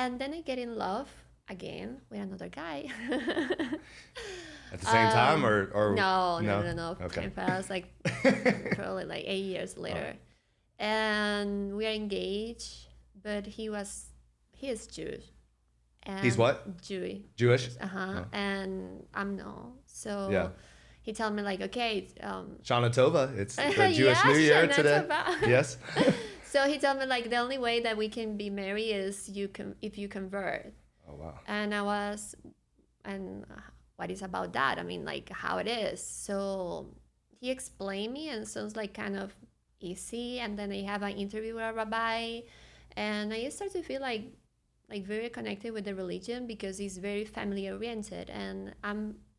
And then I get in love again with another guy. At the same time, or No, no, no? no, no. Okay. Time passed like probably like 8 years All later, right. and we are engaged. But he is Jewish He's and what? Jewish. Jewish? Uh-huh. Oh. And I'm no. Yeah. So he told me like, okay, Shana Tova. It's the Jewish yeah, New Year Shana today. Tova. Yes. So he told me like the only way that we can be married is if you convert. Oh wow. And I was, and what is about that? I mean, like how it is. So he explained me, and sounds like kind of easy. And then I have an interview with a rabbi, and I start to feel like very connected with the religion because it's very family oriented. And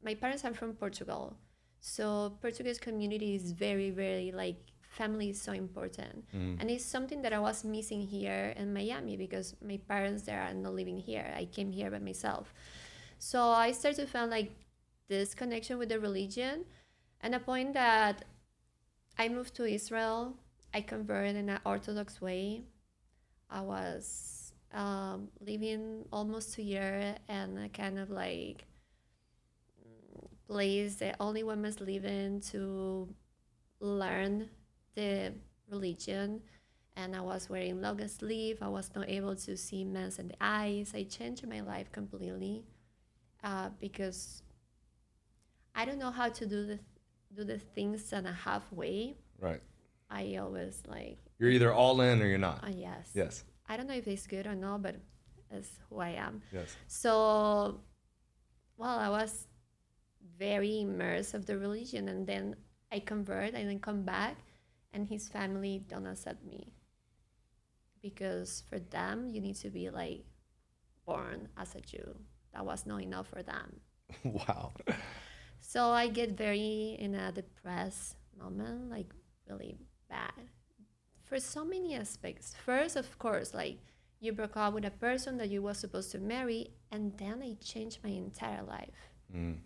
my parents are from Portugal, so Portuguese community is very very like family is so important, and it's something that I was missing here in Miami because my parents there are not living here. I came here by myself, so I started to feel like this connection with the religion, and a point that I moved to Israel. I converted in an Orthodox way. I was living almost 2 years and a kind of like place that only women live in to learn the religion. And I was wearing long sleeve. I was not able to see men in the eyes. I changed my life completely because I don't know how to do the things in a halfway. Right. I always like You're either all in or you're not. yes. Yes. I don't know if it's good or not, but it's who I am. Yes. So, well, I was very immersed of the religion, and then I convert and then come back, and his family don't accept me because for them you need to be like born as a Jew. That was not enough for them. Wow. So I get very in a depressed moment, like really bad for so many aspects. First, of course, like you broke up with a person that you were supposed to marry, and then I changed my entire life. Mm.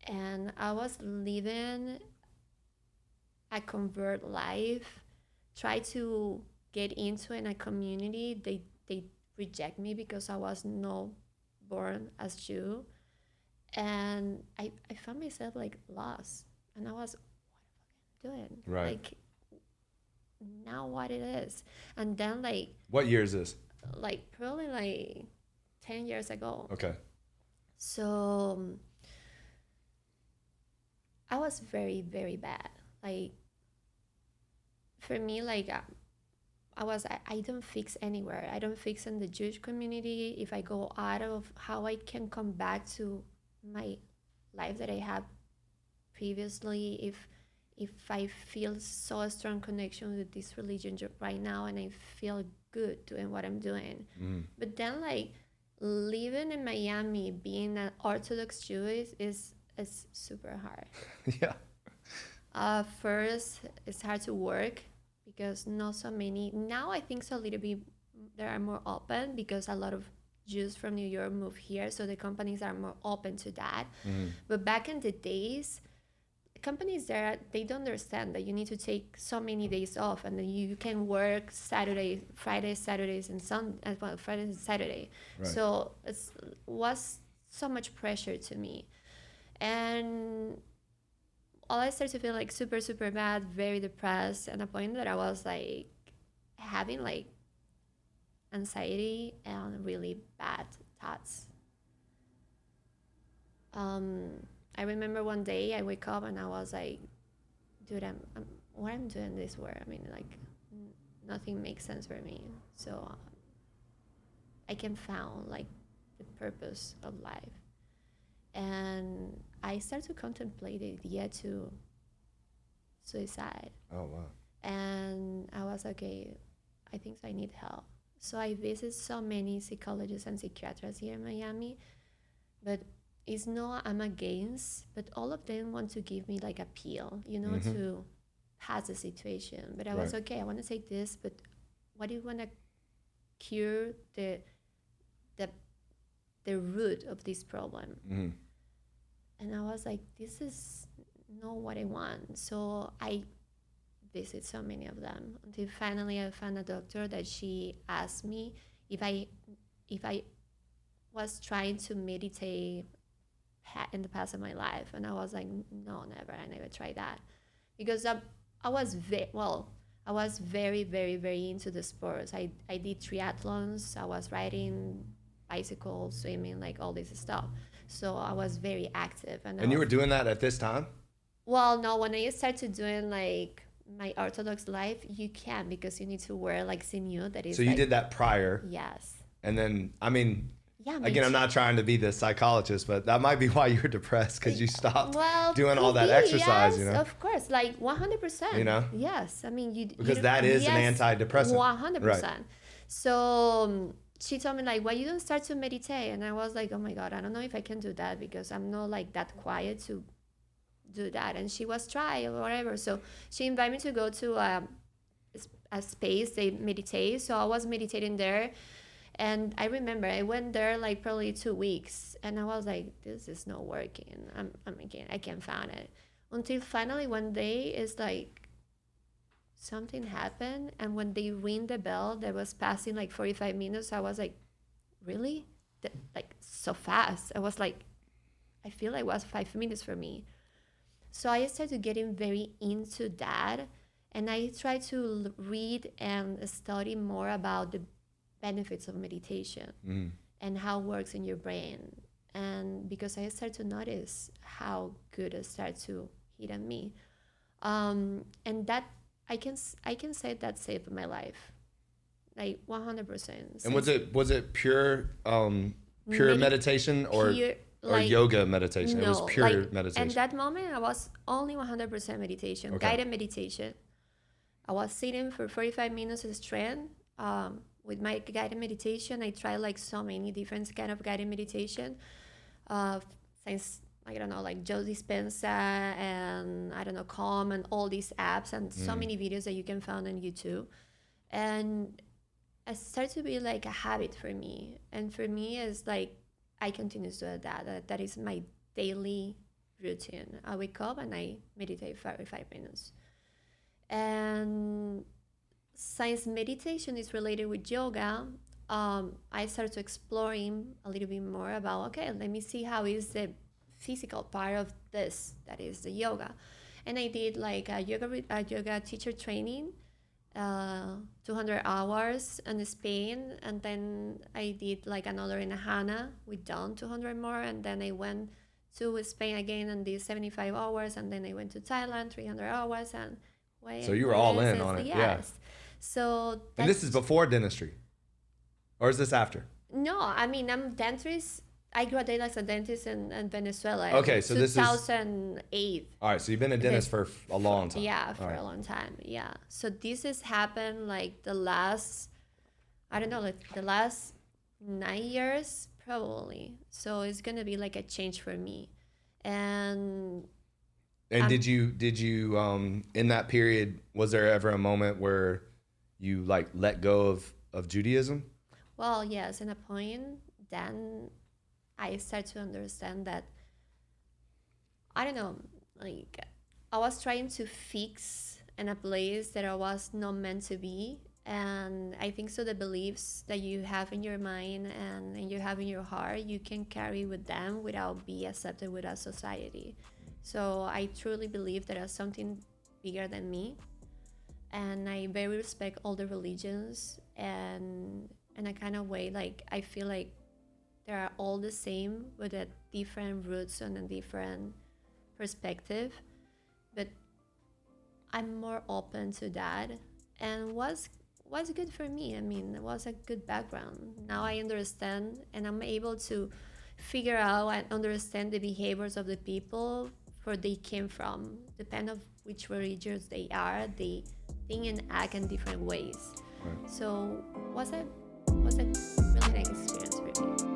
And I was living a convert life, try to get into in a community. They reject me because I was not born as Jew. And I found myself like lost. And I was, what am I doing? Right. Like now what it is. And then What year is this? like probably like 10 years ago. Okay. So I was very, very bad. Like for me, like I don't fix anywhere. I don't fix in the Jewish community. If I go out of how I can come back to my life that I had previously, if I feel so a strong connection with this religion right now, and I feel good doing what I'm doing. Mm. But then like living in Miami, being an Orthodox Jew is super hard. Yeah. First, it's hard to work because not so many. Now I think so a little bit. They are more open because a lot of Jews from New York move here, so the companies are more open to that. Mm. But back in the days, companies there they don't understand that you need to take so many days off, and then you can work Saturday, Friday, Saturdays, and Friday and Saturday. Right. So it was so much pressure to me, and all I started to feel like super super bad, very depressed, and a point that I was like having like anxiety and really bad thoughts. I remember one day I wake up and I was like, dude, what I'm doing this for? I mean, like, nothing makes sense for me. So I can found like the purpose of life, and I started to contemplate the idea to suicide. Oh wow. And I was okay. I think I need help. So I visit so many psychologists and psychiatrists here in Miami, but it's not I'm against, but all of them want to give me like a pill, to pass the situation. But I was Right. okay. I want to take this, but what do you want to cure the the root of this problem? Mm-hmm. And I was like, this is not what I want. So I visit so many of them until finally I found a doctor that she asked me if I was trying to meditate in the past of my life, and I was like, no, never. I never tried that because I was I was very, very, very into the sports. I did triathlons. I was riding bicycle, swimming, like all this stuff. So I was very active. And you were doing that at this time? Well, no, when I started doing like my Orthodox life, you can because you need to wear like sinew that is. So you like, did that prior. Yes. And then, I mean, yeah, again, I'm not trying to be the psychologist, but that might be why you were depressed because you stopped doing all that exercise, yes, you know? Of course, like 100%. You know? Yes, I mean because that is an antidepressant. 100%. Right. So she told me like, why you don't start to meditate? And I was like, oh my God, I don't know if I can do that because I'm not like that quiet to do that. And she was try or whatever. So she invited me to go to a space they meditate. So I was meditating there. And I remember I went there like probably 2 weeks and I was like, this is not working. I can't find it. Until finally one day it's like something happened. And when they ring the bell that was passing like 45 minutes, I was like, really? Like so fast. I was like, I feel like it was 5 minutes for me. So I started getting very into that. And I tried to read and study more about the benefits of meditation and how it works in your brain. And because I started to notice how good it started to hit on me. And that I can say that saved my life. Like 100%. And was it pure meditation or yoga meditation? No, it was pure meditation. And that moment I was only 100% meditation, guided meditation. I was sitting for 45 minutes straight. With my guided meditation, I tried like so many different kind of guided meditation. Since I don't know, like Joe Dispenza and I don't know, Calm and all these apps and so many videos that you can find on YouTube. And it started to be like a habit for me. And for me, it's like I continue to do that. That is my daily routine. I wake up and I meditate for 5 minutes. And since meditation is related with yoga, I started exploring a little bit more about, okay, let me see how is the physical part of this, that is the yoga. And I did like a yoga teacher training, 200 hours in Spain. And then I did like another in Hana with Dawn, 200 more. And then I went to Spain again and did 75 hours. And then I went to Thailand, 300 hours. And so you were all in on it. Yes. Yeah. So and this is before dentistry, or is this after? No, I mean I'm dentist. I graduated as a dentist in Venezuela. Okay, so this is 2008. All right, so you've been a dentist for a long time. Yeah, for a long time. Yeah. So this has happened like the last, I don't know, like the last 9 years probably. So it's gonna be like a change for me, and did you in that period, was there ever a moment where you like let go of Judaism? Well, yes, in a point, then I started to understand that, I don't know, like I was trying to fix in a place that I was not meant to be. And I think so the beliefs that you have in your mind and you have in your heart, you can carry with them without being accepted with a society. So I truly believe there is something bigger than me. And I very respect all the religions, and in a kind of way, like I feel like they are all the same with a different roots and a different perspective. But I'm more open to that, and was good for me. I mean, it was a good background. Now I understand, and I'm able to figure out and understand the behaviors of the people where they came from, depend of which religions they are. They think and act in different ways. Right. So was a really nice experience for me.